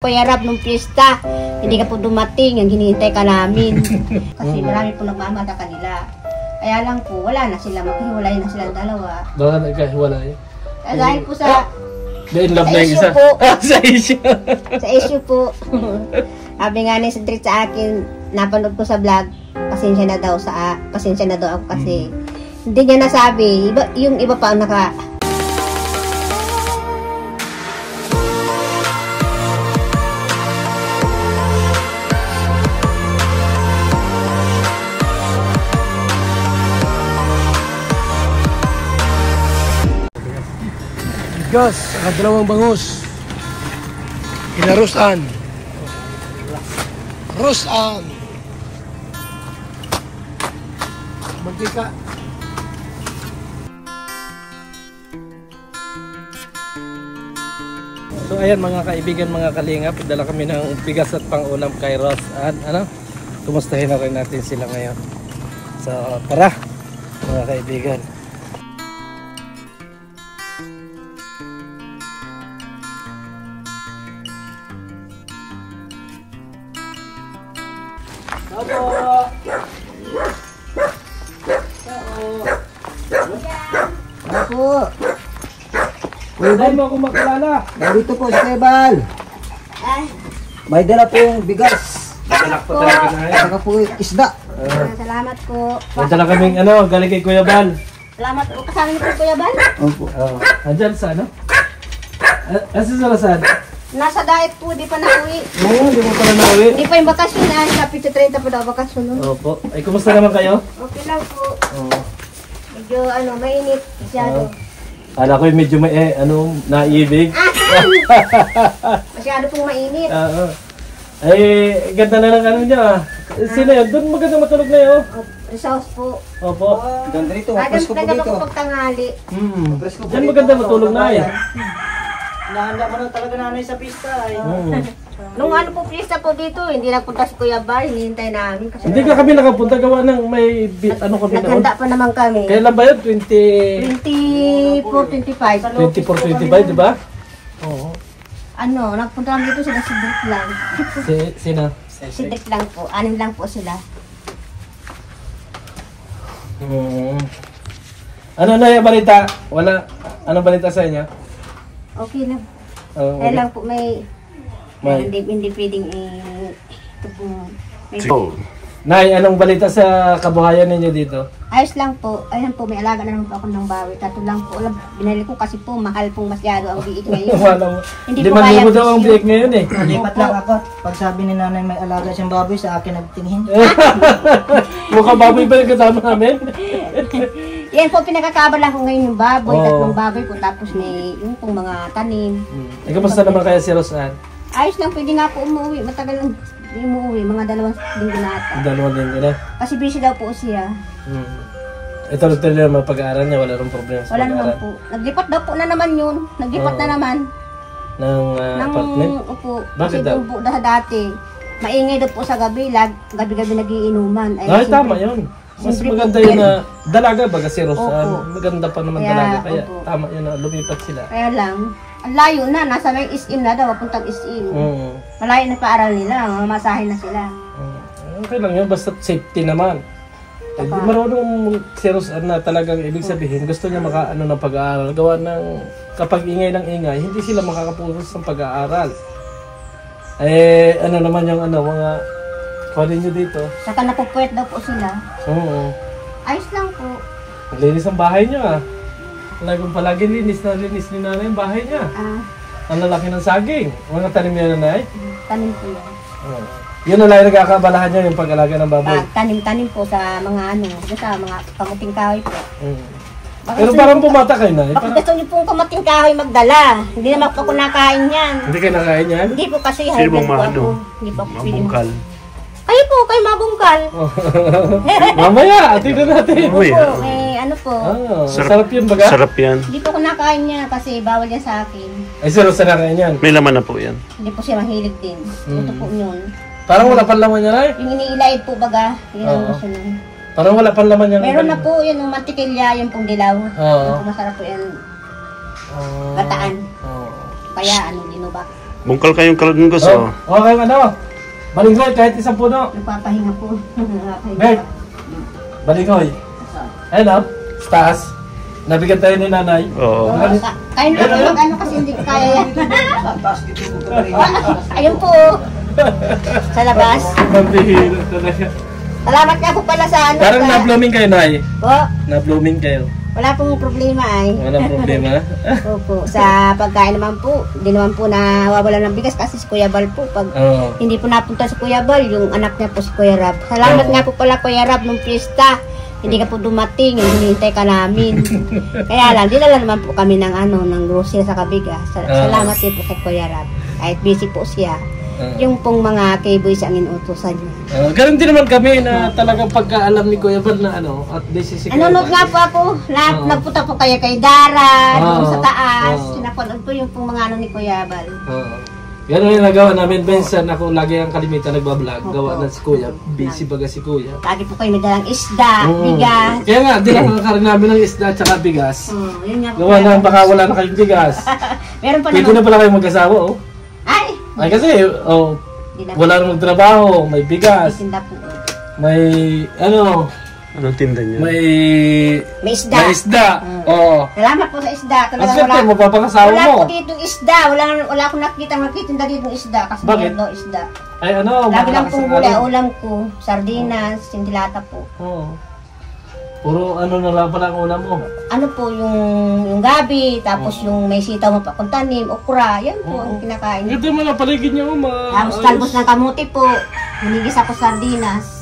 payarap nung pista. Hindi ka po dumating, yung hinihintay ka namin. Kasi marami po nagmamahal sa kanila. Kaya lang po, wala na sila, maghiwalay na silang dalawa. Bakit nagkahiwalay? Dahil po sa in love na yung isa. po. Sa issue. Sa issue po. Sabi nga ni Cedric sa akin, napanood ko sa vlog, pasensya na daw ako kasi hindi niya nasabi, yung iba pa ang naka... Gas, dalawang bangus. Kinarusan. Rosan. Mantika. So ayan mga kaibigan, mga kalingap, dala kami ng bigas at pang-ulam kay Ros. Kumustahin na rin natin sila ngayon. So tara mga kaibigan. Ako. Dahil mo ako makilala. Nandito po si Bal. May dala pong bigas. Dalak po talaga na yan. Saka po isda. Salamat po. May dala kaming galing kay Kuya Bal. Salamat po. Kasama niyo po Kuya Bal? Opo. Andyan sa Asa sa Lasan? Nasa diet po, di pa nauwi. Oo, di mo pala nauwi. Hindi pa yung bakasyon, kapit 30 pa daw bakasyon nun. Opo. Ay, kumusta naman kayo? Okay lang po. Oo. Medyo mainit. Masyado. Kala ko yung medyo naibig. Masyado pong mainit. Oo. Ay, ganda na lang niya. Sino yun? Doon magandang matulog na yun. Resource po. Opo. Ganda rito. Adam, Presko po nagano dito. po pagtangali. Diyan maganda matulog na eh. Nahanda mo na talaga nanay sa pista. Nung po pista po dito, hindi nagpunta si Kuya Bar, hinihintay namin. Kasi Hindi ka kami nakapunta gawa ng may kami noon. naghanda pa naman kami. Kailan ba yun? 24, 24, 25. 25, di ba? Oo. Nagpunta kami dito sila si Cedric lang. Sino? Cedric lang po, 6 lang po sila. Ano na yung balita? Anong balita sa inyo? Okay lang. Okay. Kaya lang po may hindi pwedeng Nay, anong balita sa kabuhayan ninyo dito? ayos lang po. Ayun po, may alaga na naman po ako ng bawi. Tato lang po. Binili ko kasi po, mahal pong masyado ang biik ngayon. Hindi po kaya daw ang biik ngayon eh. Lipat lang ako. Pag sabi ni nanay may alaga siyang baboy, sa akin nagtingin. Mukhang baboy ba yung kasama namin? Yan po, pinakakabalan ko ngayon yung baboy. Tatlong baboy po. Tapos may yung pong mga tanim. Kamusta naman kaya si Rosan? Ayos lang, pwede nga po umuwi. Matagal lang umuwi. Mga 2 linggo na ata. 2 linggo na. Kasi busy daw po siya. Ito rin naman pag-aaral niya, wala rin problema sa Wala pag-aaral. naman po. Naglipat daw po na naman yun. Naglipat na naman. Ng apartment? Opo. Bakit Kasi daw? po dati. Maingay daw po sa gabi. Gabi-gabi nagiinuman. Ay, tama yun. Mas maganda yun na dalaga baga si Rosan. Opo. Maganda pa naman Kaya, dalaga. Kaya opo. tama yun na lumipat sila. Kaya lang, ang layo na. Nasa may SM na daw. Papuntang SM. Malayo na paaral nila. Mamasahin na sila. Okay lang yun. Basta safety naman. Eh, marunong si Rosan na talagang ibig sabihin. Gusto niya makaano ng pag-aaral. Gawa ng kapag ingay ng ingay, hindi sila makakapusos ng pag-aaral. Eh, ano naman yung mga kunin nyo dito. Saka napupwet daw po sila. Oo. Ayos lang po. Linis ang bahay niya. Palagi linis ni nanay ang bahay niya. Ang lalaki ng saging. Mga tanim niya nanay. Tanim po yan. Yun na lang nagkakabalahan niya yung pag-alaga ng baboy. Tanim-tanim po sa mga sa mga kamuting kahoy po. Pero parang pumata kayo na. Bakit gusto niyo pong kamuting kahoy magdala? Hindi naman po ako nakain yan. Hindi kayo nakain yan? Hindi po kasi high blood po ako. Hindi po ako Mabungkal. Kayo po, kayo mabungkal. Mamaya, tignan natin. Opo, po. Sarap yun baga? Sarap yan. Hindi po ko nakain niya kasi bawal yan sa akin. Ay, sir, sa nakain yan? May laman na po yan. Hindi po siya mahilig din. Ito po yun. Parang wala pang laman yan ay? Yung iniilay po baga, yun ang gusto nun. Parang wala pang laman yan. Meron na po yun, yung mantikilya, yung pong dilaw. Yung po masarap po yan. Bataan. Kaya, dinubak. Bungkal kayong kalagunggas, oh. Okay, ano? Balingoy, kahit isang puno. Nagpapahinga po. Bert, balingoy. Ayun o, taas. Nabigyan tayo ni nanay. Oo. Kain na po ano kasi hindi ko kaya yan. Ayun po. Sa labas. Mabihira talaga. Salamat nga po pala sa ano. Parang na-blooming kayo, Nay. Po. Na-blooming kayo. Wala pong problema ay. Walang problema. Opo. Sa pagkain naman po, hindi naman po nawawala ng bigas kasi si Kuya Bal po. Pag Oo. hindi po napunta si Kuya Bal, yung anak niya po si Kuya Rab. Salamat Oo. nga po pala Kuya Rab nung pista. Hindi ka po dumating, hinihintay ka namin. Kaya lang, dinala naman po kami ng ng grocery sa kabigas. Salamat din po kay Kuya Rab. Kahit busy po siya. Yung pong mga K-boys ang inuutosan niya. Ganun din naman kami na talagang pagkaalam ni Kuya Bal na at this is si Kuya Nanonood Bal. nga po ako. Nagpunta po kayo kay Dara, doon sa taas. Oo. Sinapanood po yung pong mga ni Kuya Bal. Ganun yung nagawa namin, Benson. Ako lagi ang kalimitan nagbablog. Gawa na si Kuya. Busy baga si Kuya. Lagi po kayo may dalang isda, bigas. Kaya nga, di lang kakarin namin ng isda at saka bigas. Yun nga po. Gawa na baka wala na kayong bigas. Meron pa Pwede na pala kayo mag-asawa, oh. Ay! Ay kasi, wala na magtrabaho, may bigas, Tinda po. may, Anong tinda niya? may May isda. may isda. Oo. Salamat po sa isda. Ang Talagang swerte mo, papangasawa wala mo. po dito isda. Wala akong nakita dito isda. Kasi Bakit? meron daw isda. Ay Lagi lang malakas pong ang huli. alon. Ulam ko, sardinas, sintilata po. Oo. Puro na lang pala ang ulam mo. Ano po, yung gabi, tapos yung may sitaw mo pa kung tanim, okra, yan po ang kinakain. Ito mo na paligid niyo, Tapos talbos ng kamuti po, hinigis ako sardinas.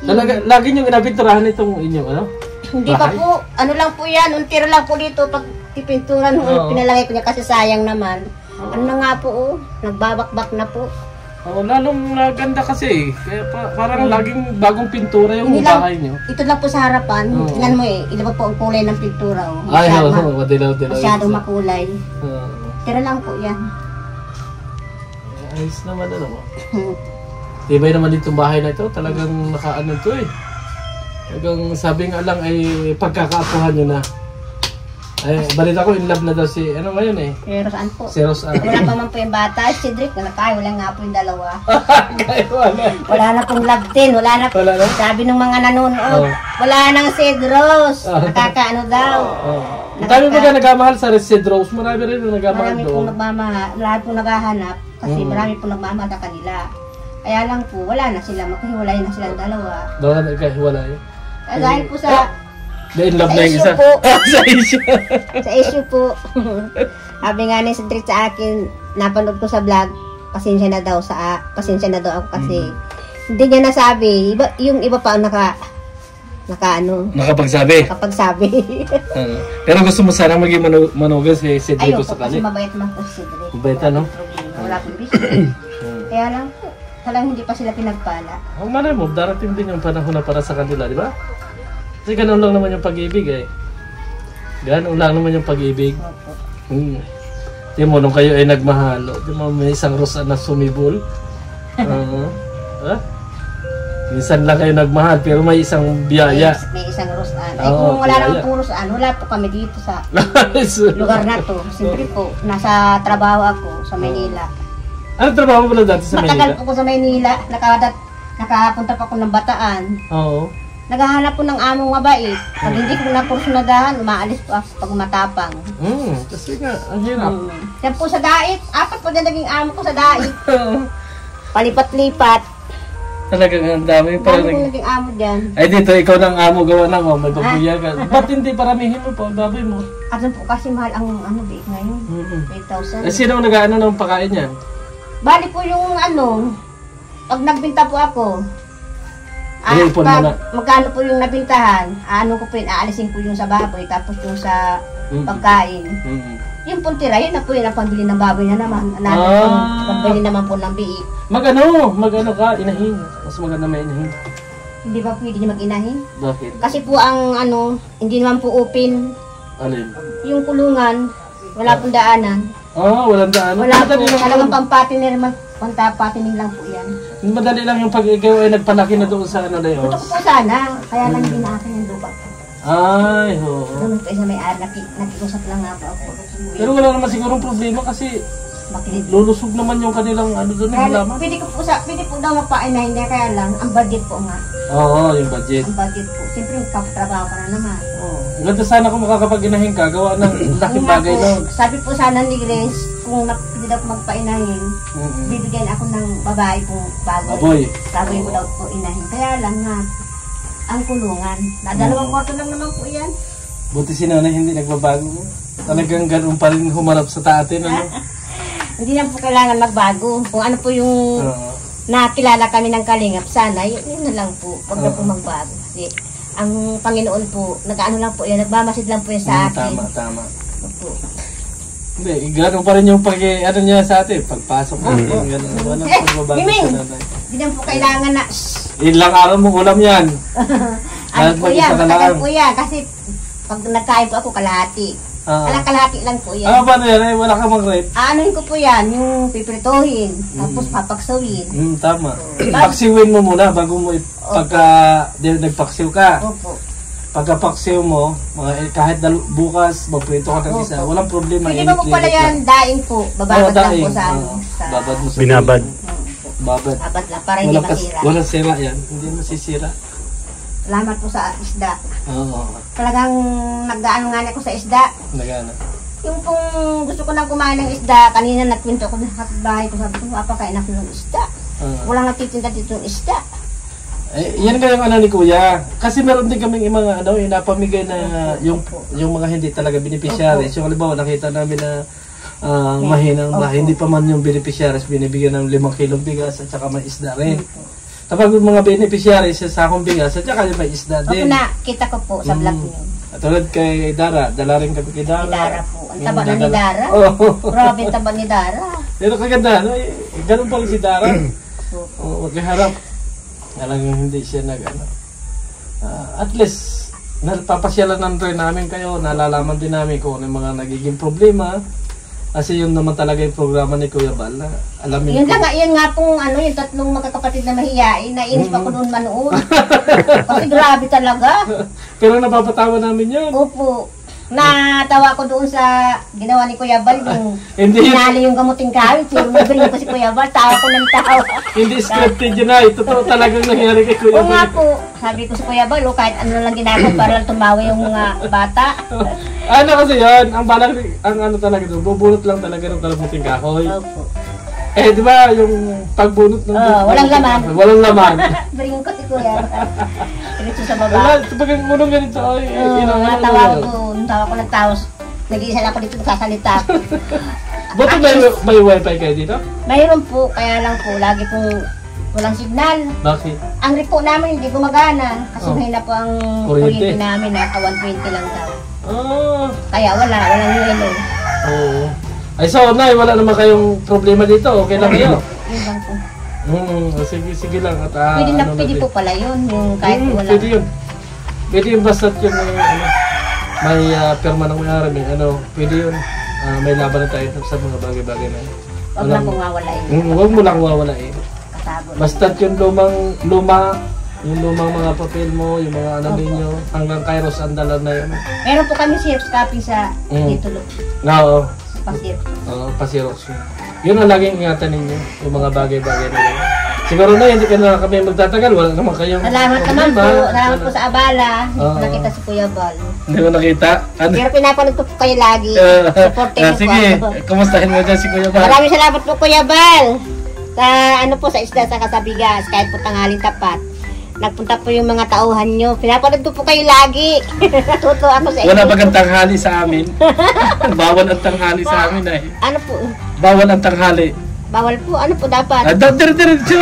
Talaga, lagi niyong inapinturahan itong inyong Hindi pa bahay? po, ano lang po yan, untira lang po dito pag tipinturan, Oo. pinalagay ko niya kasi sayang naman. Ano na nga po, nagbabakbak na po. Oo, lalong naganda kasi. Kaya parang laging bagong pintura yung Hindi lang, bahay niyo. ito lang po sa harapan, Oo. tingnan mo iba po ang kulay ng pintura. Ay, madilaw-dilaw. Masyadong makulay. Oo. Tira lang po yan. Ayos naman mo. Tibay naman itong bahay na ito, talagang nakaano ito eh. Talagang sabi nga lang ay pagkakaapuhan nyo na. Ay, balita ko in love na daw si, ano ngayon eh? Pero saan po? Si Rose Ann. Wala pa man po yung bata, si Cedric, wala nga po yung dalawa. Kaya wala. Wala na pong love din, wala na. Wala na? Sabi ng mga nanonood, wala nang Cedros. Nakakaano daw. Ang dami ba ka nagmamahal sa Red Rose? Marami rin na nagmamahal Marami doon. pong nagmamahal, lahat pong naghahanap, kasi marami pong nagmamahal sa kanila. Kaya lang po, wala na sila, magkahiwalay na silang dalawa. Doon na nagkahiwalay. Dahil po sa In love Sa na yung issue isa. po. Sa issue. sa issue po, sabi nga ni Cedric sa akin, napanood ko sa vlog, pasensya na daw ako kasi hindi niya nasabi, yung iba pa ang Nakapagsabi. nakapagsabi. Pero gusto mo sana maging manugan si Cedric Ayoko sa kasi kanya. mabait man po si Cedric. Mabait, ano? Wala pong bisyo. Kaya lang po, talagang hindi pa sila pinagpala. Ang malay mo, darating din yung panahon na para sa kanila, di ba? Kasi ganoon lang naman yung pag-ibig eh. Ganoon lang naman yung pag-ibig. Opo. Di mo, nung kayo ay nagmahalo, di mo may isang Rose Ann na sumibol. Minsan lang kayo nagmahal, pero may isang biyaya. May isang Rose Ann. Ay Oo, kung wala biyaya. naman pong Rose Ann, wala po kami dito sa lugar na to. Siyempre po, nasa trabaho ako sa Maynila. Ano trabaho mo na dati sa Matagal Manila? po ko sa Maynila, nakapunta pa ako ng Bataan. Oo. Naghahanap po ng among mabait. Pag hindi ko na porsyonadahan, umaalis po ako pag matapang. Kasi nga, ang hirap. Yan po sa dait, 4 po na naging amo ko sa dait. Palipat-lipat. Talagang ang dami. Dami po naging amo dyan. Ay dito, ikaw ng amo gawa na mo, may babuya ka. Ba't hindi paramihin mo po ang baboy mo? At po kasi mahal ang bait ngayon. 8,000. Sino ang nag-ano ng pakain niyan? Bali po yung pag nagbinta po ako, Iipon mo na. magkano po yung nabintahan, ko po yun, aalisin ko yung sa baboy, tapos yung sa pagkain. Yung pong tira, yun na po yun ang pambili ng baboy na naman. Pambili naman po ng biik. Mag-ano ka, inahin. Mas maganda may inahin. Hindi ba pwede niya mag-inahin? Bakit? Kasi po ang hindi naman po open. Alin? Yung kulungan, wala pong daanan. Walang daan. Wala po, talagang pampatining lang po yan. Madali lang yung pag ikaw ay nagpalaki na doon sa ano na yun. Gusto ko po sana, kaya lang hindi na akin yung lupa po. Ay, oo. Doon po isa may nakikusap lang nga po ako. Pero wala naman sigurong problema kasi makinig. lulusog naman yung kanilang ano doon, Kaya, halaman. pwede po daw mapainahin niya, kaya lang, ang budget po nga. Oo, yung budget. Ang budget po. Siyempre, magpapatrabaho ka na naman. Oo. Ganda sana kung makakapag-inahin ka, gawa ng laking Yun nga bagay po, nun. sabi po sana ni Grace, kung pwede daw magpainahin, bibigyan ako ng babae pong Baboy. baboy ko daw po inahin. Kaya lang nga, ang kulungan. Nadalawang kwarto lang naman po yan. Buti si nanay hindi nagbabago. Talagang ganun pa rin humarap sa atin, ano? Hindi na po kailangan magbago. Kung ano po yung nakilala kami ng Kalingap, sana, yun na lang po. Huwag na po magbago. Kasi ang Panginoon po, nag-ano lang po yan, nagmamasid lang po yan sa atin. Tama. Opo. Hindi, gano'n pa rin yung ano niya sa atin. Pagpasok mo, gano'n. Walang pagbabago Miming! sa nanay. Hindi na po kailangan na, Ilang araw mong ulam yan. ano po yan, mag-isa ka matagal lang. po yan. Kasi pag nagkain po ako, kalahati. Kalahati lang po yan. Paano yan? Eh, wala ka mag-rep. Aanoin ko po yan, yung pipritohin, tapos papaksawin. Tama. Paksiwin mo muna bago mo pagka nagpaksiw ka. Opo. Pagka-paksiw mo, kahit bukas, magprito ka ng isa. Walang problema. Pwede ba po pala yan, daing po. Bababad lang po sa ano. Babad mo sa Binabad. Babad. Babad lang, para hindi masira. Walang sira yan. Hindi masisira. Salamat po sa isda. Oo. Talagang nag-ano nga ako sa isda. Nagana. Yung pong gusto ko nang kumain ng isda, kanina nagkwento ko sa kapitbahay ko, sabi ko, apakain ako ng isda. Walang natitinda dito ng isda. Yan nga yung ano ni Kuya. Kasi meron din kaming mga napamigay na yung mga hindi talaga beneficiaries. Yung halimbawa nakita namin na mahinang bahay, hindi pa man yung beneficiaries, binibigyan ng 5 kilong bigas at saka may isda rin. Kapag yung mga beneficiaries sa sakong bigas at saka yung may isda din. na, kita ko po sa vlog niyo. At tulad kay Dara, dala rin kami kay Dara. Dara po. Ang taba na ni Dara. Grabe ang taba ni Dara. Pero kaganda, ganun pa rin si Dara. Huwag harap. Talagang hindi siya at least napapasyalan rin namin kayo, nalalaman din namin kung ano yung mga nagiging problema. Kasi yun naman talaga yung programa ni Kuya Bal na alamin Yun nga pong yung tatlong magkakapatid na mahiyain, nainis pa ko noon manood. Kasi grabe talaga. Pero napapatawa namin yun. Opo. Natawa ko doon sa ginawa ni Kuya Bal, yung Hindi yun. hinali yung gamuting kawit, yung mabili ko si Kuya Bal, tawa ko ng tawa. Hindi scripted yun ay. Totoo talagang nangyari kay Kuya Oo nga Bal. po, sabi ko si Kuya Bal, kahit ano lang ginagawa para lang tumawa yung mga bata. Ano kasi yun, ang ano talaga doon, bubunot lang talaga ng kalamuting kahoy. Opo. Di ba yung pagbunot ng walang laman. Walang laman. Bring ko si Kuya. Diretso sa baba. Wala, pag unong ganito ay Natawa ko, nagtawa. Nag-iisa lang ako dito nagsasalita. Buti may wifi kayo dito? Mayroon po, kaya lang po, lagi pong walang signal. Bakit? Ang repo namin hindi gumagana kasi mahina po ang Kuryente. kuryente namin, naka 120 lang daw. Kaya Walang yelo. Oo. Ay so, Nay, wala naman kayong problema dito. Okay lang kayo? Yun lang po. Sige lang. At, Pwede po pala yun, yung kahit wala. Pwede yun. Pwede yun basta't yung may perma ng may-ari. Pwede yun. May laban na tayo sa mga bagay-bagay na yun. Huwag lang pong wawalain. Huwag mo lang wawalain. Kasabo. Basta't yung lumang mga papel mo, yung mga ninyo, hanggang Kairos Andalan na yun. Meron po kami Xerox copy sa dito. Oo. Pa-Xerox. Pa-Xerox yun. Yun ang laging ingatan ninyo, yung mga bagay-bagay na yun. Siguro na, hindi ka na kami magtatagal, wala naman kayong Salamat naman po. Salamat po sa abala. Hindi ko nakita si Kuya Bal. Hindi mo nakita? Pero pinapanood ko po kayo lagi. Supportin ko Sige, kumustahin mo dyan si Kuya Bal? Maraming salamat po Kuya Bal. Sa isda sa kasabigas, kahit po tanghaling tapat. Nagpunta po yung mga tauhan nyo. Pinapanood ko po kayo lagi. Natuto ako sa inyo. Wala bagang tanghali sa amin. Bawal ang tanghali sa amin ay. Ano po? Bawal ang tanghali. Bawal po. Ano po dapat? Diretso.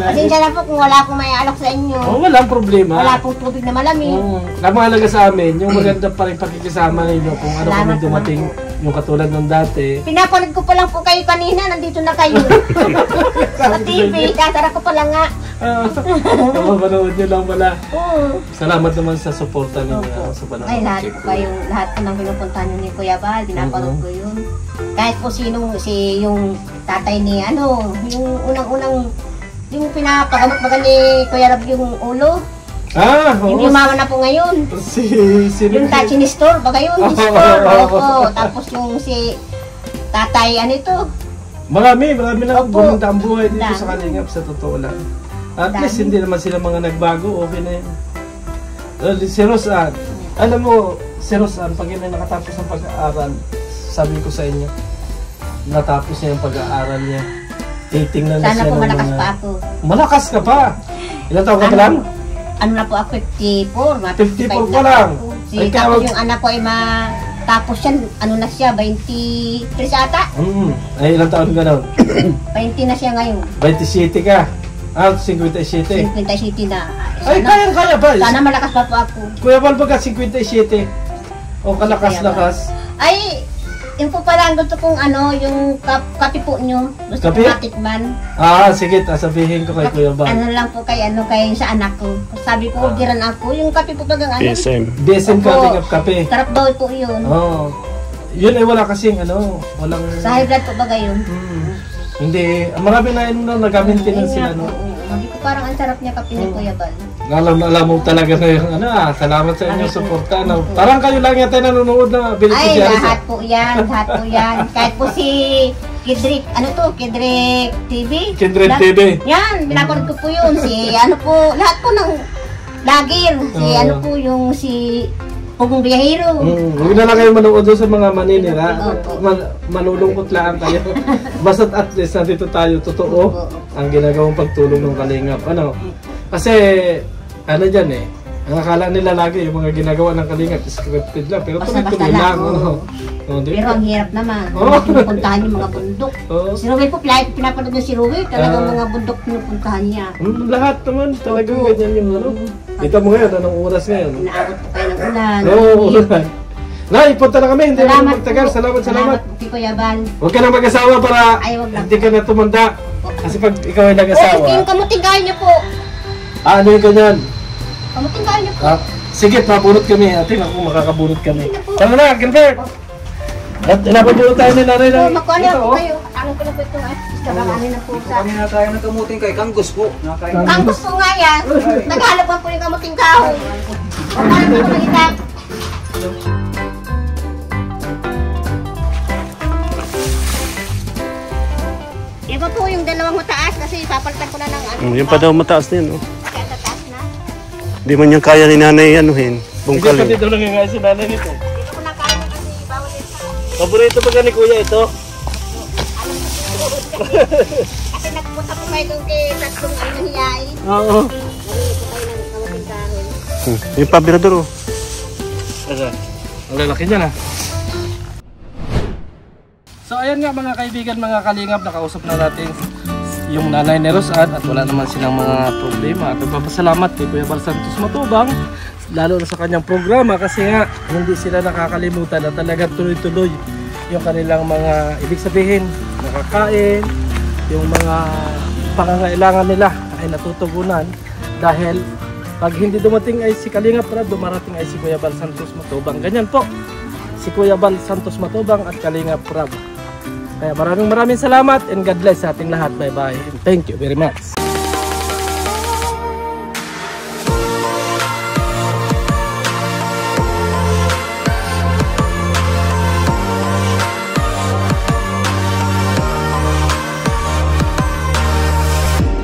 Pasensya na po kung wala akong may alok sa inyo. Walang problema. Wala pong tubig na malamig. Ang mahalaga sa amin, yung maganda pa rin pakikisama ninyo kung ano kami dumating, yung katulad ng dati. Pinapanood ko pa lang po kayo kanina. Nandito na kayo. Sa TV. Kasara ko pa lang nga. Mapapanood nyo lang pala. Oo. Salamat naman sa suporta ninyo sa Ay, panahon. lahat po ng pinupuntahan nyo ni Kuya Bal, pinapanood ko yun. Kahit po yung tatay ni yung unang-unang, yung pinapagamot baga ni Kuya Rab yung ulo. Yung yumaman na po ngayon. Sino? Yung Chinese store, baga yun, yung store. Opo. Tapos yung tatay, ano ito? Marami na Opo. gumanda ang buhay dito Dami. sa Kalingap, sa totoo lang. At Dami. least hindi naman sila mga nagbago, okay na yun. Si Rosan, alam mo, si Rosan, pag yun ay nakatapos ng pag-aaral, sabi ko sa inyo, natapos niya yung pag-aaral niya. Titingnan na Sana siya po ng malakas mga... pa ako. Malakas ka pa! Ilan taon ka pa lang? Ano na po ako, 54. 54 pa lang. Ay, Tapos kaya- yung anak ko ay tapos yan, ano na siya, 23 ata? Ay, ilan taon ka daw? 20 na siya ngayon. 27 ka. 57. 57 na. Ay, kaya ba? Sana malakas pa po ako. Kuya Bal, baga 57. O kalakas-lakas. Ay, yung po pala ang gusto kong yung kape po nyo. Gusto Kape? kong matikman. Sige, sabihin ko kay Kuya Bal. Ano lang po kay sa anak ko. Sabi ko, orderan ako. Yung kape po bagang PSM. BSM Opo. Kalingap kape. Sarap daw po yun. Oo. Yun ay wala kasing walang... Sa high blood po baga yun. Hindi, marami na yun nag-maintenance sila, no? Sabi ko parang ang sarap niya kape ni Kuya Bal. Alam mo talaga na yung salamat sa inyong suporta. Parang kayo lang yata nanonood na Billy Ay, Gutierrez. lahat po yan. Kahit po si Kidrik, Kidrik TV? Kindred Lahat- TV. Yan, pinapanood ko po yun. Lahat po ng lagir. Si Pugong Biyahero. Huwag na lang kayo manood doon sa mga maninira. Opo. Malulungkot lang kayo. Basta at least nandito tayo, totoo Opo. ang ginagawang pagtulong ng Kalingap. Kasi, dyan ang akala nila lagi yung mga ginagawa ng Kalingap scripted lang, pero Basta-basta tuloy-tuloy lang, lang. oo. Di Pero ba? ang hirap naman. Oo. Pinupuntahan yung mga bundok. Oo. Si Ruel po, pinapanood niya si Ruel. Talagang mga bundok pinupuntahan niya. Lahat naman, talagang ganyan yung Dito mo ngayon, anong oras ngayon? Inaabot po kayo ng ulan. Oo, ulan. Nay, punta na kami, hindi na Salamat magtagal. po. Salamat. Salamat po, Kuya Bal. Huwag ka na mag-asawa para Ay, wag lang. hindi ka na tumanda. Kasi pag ikaw ay Oh, nag-asawa, yung kamuting kain niyo po. ano yung ganyan? Kamuting kain niyo po. Sige, mabunot kami. Ating ako makakabunot kami. Sige po. Tama na, Gilbert! At napabunot tayo ni Nanay So, ng... makuha Ito, po oh. kayo. Tanong ko na po ito Kabanganin na po sa... Kami na tayo ng kamuting kay Kanggus po. Nakain. Kangkos po nga yan. Naghanap po yung kamuting kahoy. Paano po makita? Iba po yung dalawang mataas kasi papalitan ko na ng Yung pa daw mataas na yun. Oh. Kaya tataas na. Di man yung kaya ni nanay anuhin. Hindi pa Bungkalin. dito lang yung si Nanay nito. Dito ko na kaya kasi bawal yun sa... Paborito ba ka ni Kuya ito? Kasi nagpunta po kayo doon kay tatlong hiyain. Oo. Narinig ko kayo ng kamuting kahoy. Yung pabirador oh. Ang lalaki niya na. So ayan nga mga kaibigan, mga kalingap, nakausap na natin yung nanay ni Rosan at wala naman silang mga problema. At nagpapasalamat kay Kuya Bal Santos Matubang, lalo na sa kanyang programa kasi nga hindi sila nakakalimutan na talagang tuloy-tuloy yung kanilang mga, ibig sabihin, nakakain, yung mga pangangailangan nila ay natutugunan dahil pag hindi dumating ay si Kalingap Rab, dumarating ay si Kuya Bal Santos Matubang. Ganyan po, si Kuya Bal Santos Matubang at Kalingap Rab. Kaya maraming salamat and God bless sa ating lahat. Bye bye and thank you very much.